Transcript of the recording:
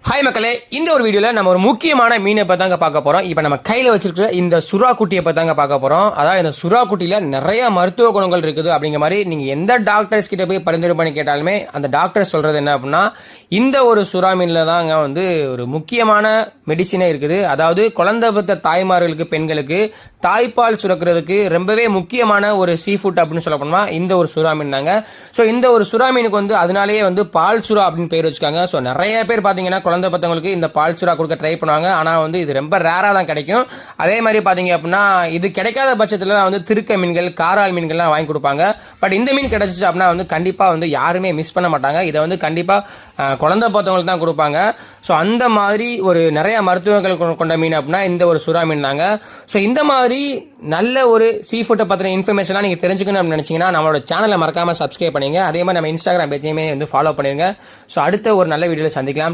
Hi மக்களே, இந்த ஒரு வீடியோல நம்ம ஒரு முக்கியமான மீனை பத்தாங்க பார்க்க போறோம். இப்ப நம்ம கையில வச்சிருக்கிற இந்த சுறா குட்டியை பத்தாங்க பார்க்க போறோம். அதாவது இந்த சுறா குட்டியில நிறைய மருத்துவ குணங்கள் இருக்குது அப்படிங்கிற மாதிரி நீங்க எந்த டாக்டர்ஸ் கிட்ட போய் பரிந்துரை பண்ணி கேட்டாலுமே அந்த டாக்டர் சொல்றது என்ன அப்படின்னா, இந்த ஒரு சுறா மீன்ல தாங்க ஒரு முக்கியமான மெடிசினே இருக்குது. அதாவது குழந்தை பெற்ற தாய்மார்களுக்கு, பெண்களுக்கு தாய்ப்பால் சுரக்கிறதுக்கு ரொம்பவே முக்கியமான ஒரு சீ ஃபுட் அப்படின்னு சொல்ல போனா இந்த ஒரு சுறா மீன் தாங்க. ஸோ இந்த ஒரு சுறா மீனுக்கு அதனாலேயே பால் சுறா அப்படின்னு பேர் வச்சுக்காங்க. ஸோ நிறைய பேர் பாத்தீங்கன்னா குழந்தை பத்தவங்களுக்கு இந்த பால் சுறா கொடுக்க ட்ரை பண்ணுவாங்க. ஆனா இது ரொம்ப ரேரா தான் கிடைக்கும். அதே மாதிரி பாத்தீங்க அப்படின்னா இது கிடைக்காத பட்சத்துல திருக்க மீன்கள், காரால் மீன்கள்லாம் வாங்கி கொடுப்பாங்க. பட் இந்த மீன் கிடைச்சிச்சு அப்படின்னா கண்டிப்பா யாருமே மிஸ் பண்ண மாட்டாங்க. இதை கண்டிப்பா குழந்தை பார்த்தவங்களுக்கு தான் கொடுப்பாங்க. ஸோ அந்த மாதிரி ஒரு நிறைய மருத்துவங்கள் கொண்ட மீன் அப்படின்னா இந்த ஒரு சுறா மீன் தாங்க. ஸோ இந்த மாதிரி நல்ல ஒரு சீ ஃபுட்டை பற்றின இன்ஃபர்மேஷன்லாம் நீங்கள் தெரிஞ்சுக்கணும் அப்படின்னு நினச்சிங்கன்னா நம்மளோட சேனலை மறக்காமல் சப்ஸ்கிரைப் பண்ணுங்க. அதே மாதிரி நம்ம இன்ஸ்டாகிராம் பேஜையுமே ஃபாலோ பண்ணிடுங்க. ஸோ அடுத்த ஒரு நல்ல வீடியோவில் சந்திக்கலாம்.